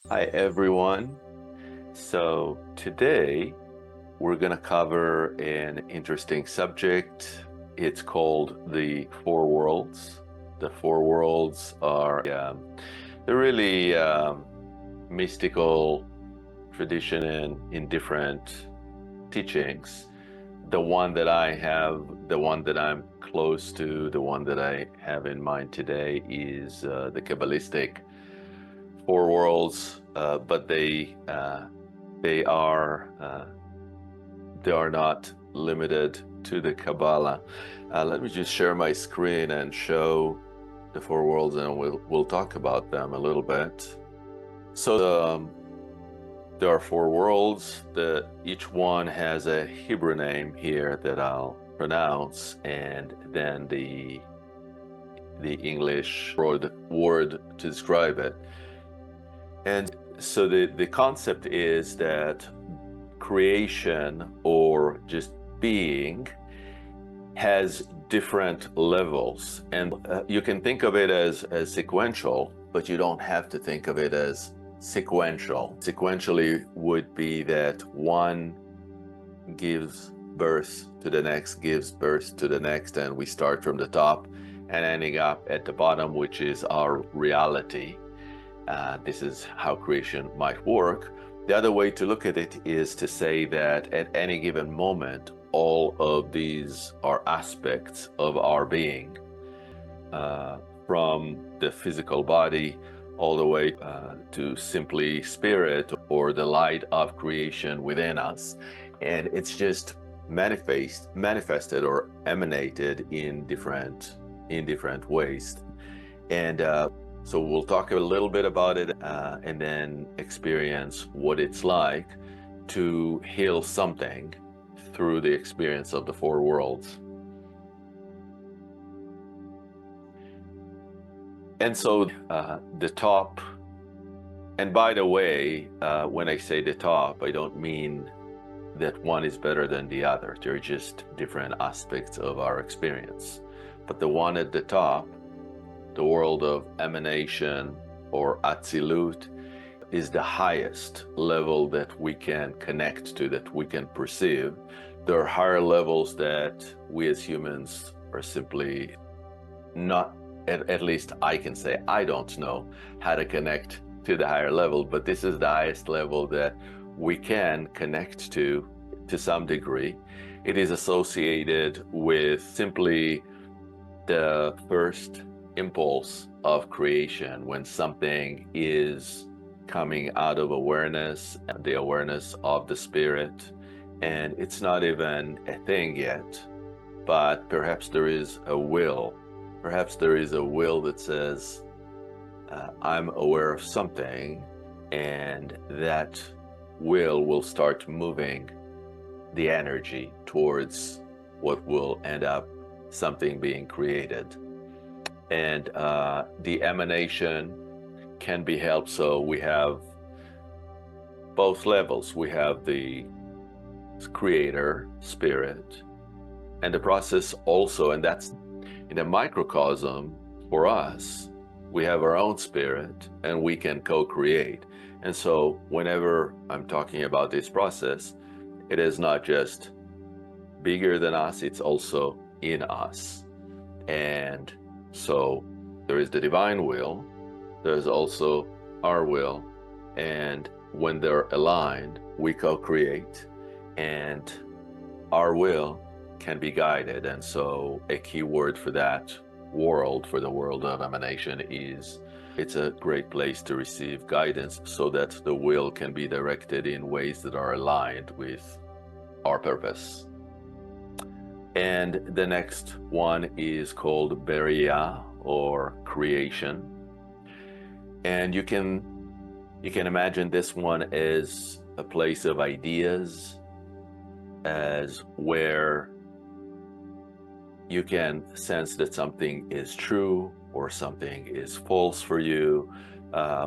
Hi everyone. So today we're going to cover an interesting subject. It's called the Four Worlds. The Four Worlds are they're really mystical tradition in different teachings. The one that I have, the one that I'm close to, the one that I have in mind today is the Kabbalistic Four Worlds, but they are they are not limited to the Kabbalah. Let me just share my screen and show the Four Worlds, and we'll talk about them a little bit. So there are four worlds. Each one has a Hebrew name here that I'll pronounce, and then the English word to describe it. And so the concept is that creation or just being has different levels, and you can think of it as sequential, but you don't have to think of it as sequential. Sequentially would be that one gives birth to the next, gives birth to the next, and we start from the top and ending up at the bottom, which is our reality. This is how creation might work. The other way to look at it is to say that at any given moment, all of these are aspects of our being, from the physical body all the way to simply spirit or the light of creation within us. And it's just manifested or emanated in different ways. And so we'll talk a little bit about it and then experience what it's like to heal something through the experience of the four worlds. And so the top, and by the way, when I say the top, I don't mean that one is better than the other. They're just different aspects of our experience. But the one at the top, the world of emanation or Atzilut, is the highest level that we can connect to, that we can perceive. There are higher levels that we as humans are simply not, at least I can say, I don't know how to connect to the higher level, but this is the highest level that we can connect to some degree. It is associated with simply the first impulse of creation, when something is coming out of awareness, the awareness of the spirit, and it's not even a thing yet, but perhaps there is a will. Perhaps there is a will that says, I'm aware of something, and that will start moving the energy towards what will end up something being created. And the emanation can be helped. So we have both levels. We have the creator spirit, and the process also, and that's in a microcosm for us. We have our own spirit and we can co-create. And so whenever I'm talking about this process, it is not just bigger than us, it's also in us. And so there is the divine will, there's also our will, and when they're aligned, we co-create, and our will can be guided. And so a key word for that world, for the world of emanation, is it's a great place to receive guidance so that the will can be directed in ways that are aligned with our purpose. And the next one is called Beria, or creation. And you can imagine this one as a place of ideas, as where you can sense that something is true or something is false for you,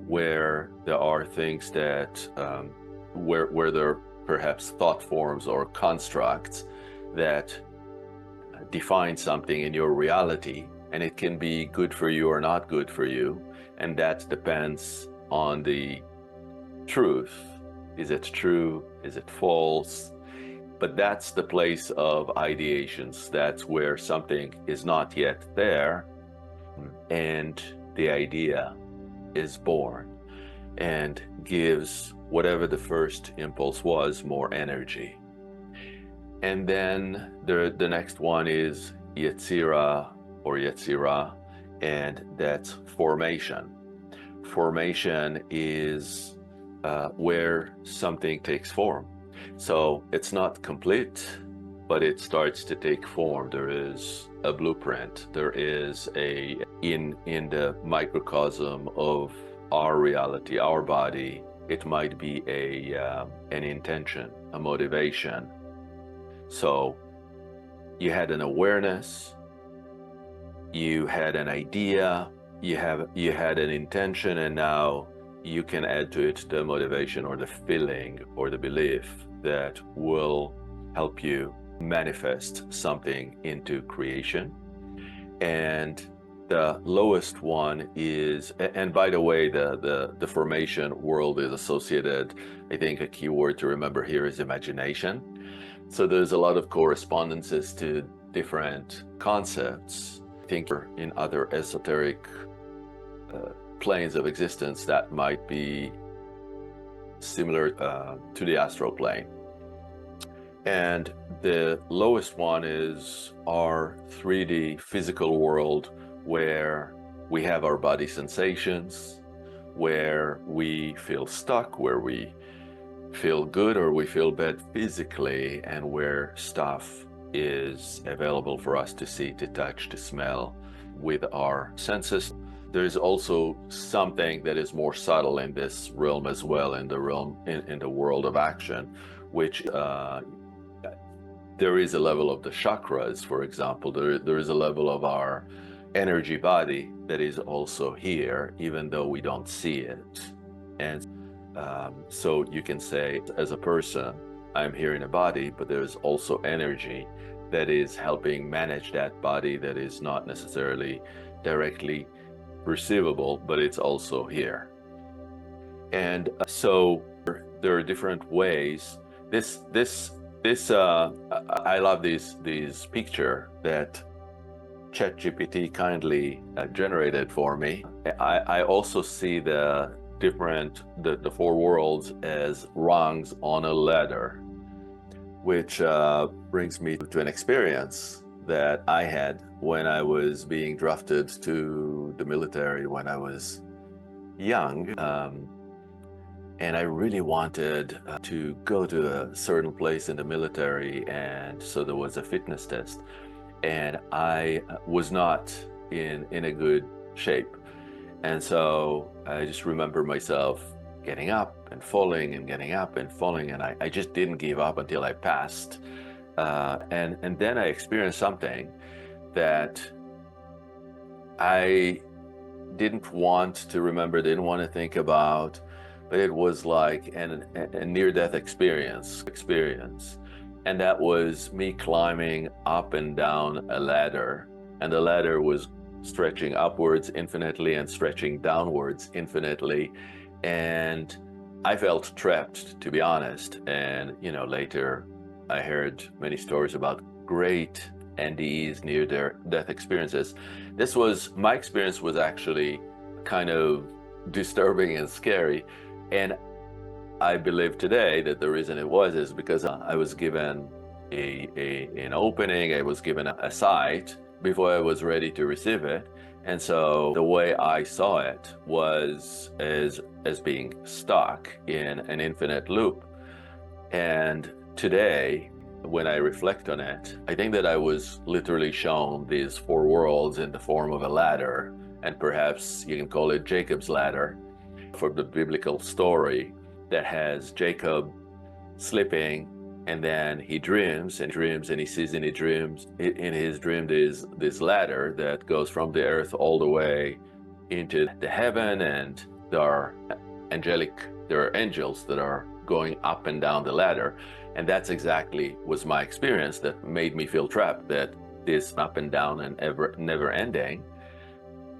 where there are things that, where there are perhaps thought forms or constructs that define something in your reality, and it can be good for you or not good for you, and that depends on the truth? Is it true? Is it false? But that's the place of ideations. That's where something is not yet there, and the idea is born and gives whatever the first impulse was more energy. And then the next one is Yetzira or Yetzira, and that's formation. Formation is where something takes form. So it's not complete, but it starts to take form. There is a blueprint. There is in the microcosm of our reality, our body, it might be an intention, a motivation. So you had an awareness, you had an idea, you had an intention, and now you can add to it the motivation or the feeling or the belief that will help you manifest something into creation. And the lowest one is, and by the way, the formation world is associated, I think a key word to remember here is imagination. So there's a lot of correspondences to different concepts. I think in other esoteric planes of existence that might be similar to the astral plane. And the lowest one is our 3D physical world, where we have our body sensations, where we feel stuck, where we feel good or we feel bad physically, and where stuff is available for us to see, to touch, to smell with our senses. There's also something that is more subtle in this realm as well, in the realm, in the world of action, which there is a level of the chakras, for example. There is a level of our energy body that is also here, even though we don't see it. And so you can say, as a person, I'm here in a body, but there's also energy that is helping manage that body, that is not necessarily directly perceivable, but it's also here. And so there are different ways. I love these picture that ChatGPT kindly generated for me. I also see the four worlds as rungs on a ladder, which brings me to an experience that I had when I was being drafted to the military when I was young. And I really wanted to go to a certain place in the military, and so there was a fitness test, and I was not in a good shape. And so I just remember myself getting up and falling and getting up and falling, and I just didn't give up until I passed. And then I experienced something that I didn't want to remember, didn't want to think about, but it was like a near-death experience. And that was me climbing up and down a ladder, and the ladder was stretching upwards infinitely and stretching downwards infinitely. And I felt trapped, to be honest. And, later I heard many stories about great NDEs, near-death experiences. My experience was actually kind of disturbing and scary. And I believe today that the reason it was is because I was given an opening, I was given a sight before I was ready to receive it. And so the way I saw it was as being stuck in an infinite loop. And today, when I reflect on it, I think that I was literally shown these four worlds in the form of a ladder, and perhaps you can call it Jacob's ladder, for the biblical story that has Jacob sleeping, and then he dreams and he sees in his dream there's this ladder that goes from the earth all the way into the heaven, and there are angels that are going up and down the ladder. And that's exactly was my experience that made me feel trapped, that this up and down and never ending.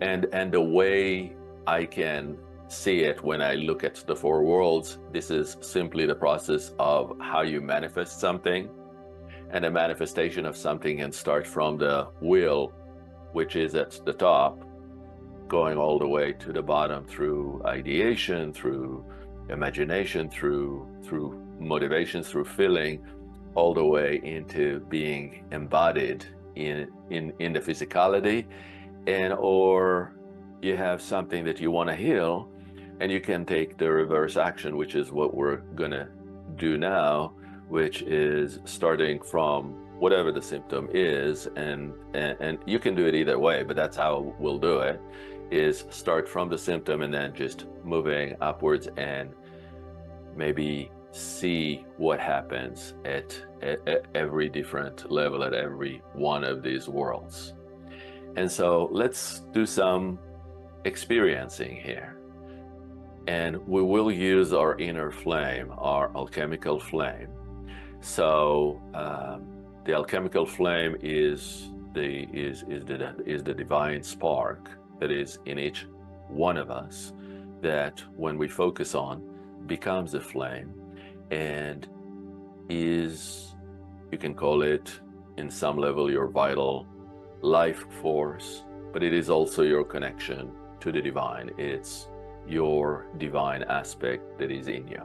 And the way I can see it when I look at the four worlds, this is simply the process of how you manifest something. And a manifestation of something can start from the will, which is at the top, going all the way to the bottom through ideation, through imagination, through motivation, through feeling, all the way into being embodied in the physicality. And or you have something that you want to heal, and you can take the reverse action, which is what we're gonna do now, which is starting from whatever the symptom is, and you can do it either way, but that's how we'll do it, is start from the symptom and then just moving upwards and maybe see what happens at every different level, at every one of these worlds. And so let's do some experiencing here. And we will use our inner flame, our alchemical flame. So the alchemical flame is the divine spark that is in each one of us, that when we focus on, becomes a flame, and is, you can call it in some level your vital life force, but it is also your connection to the divine. It's your divine aspect that is in you.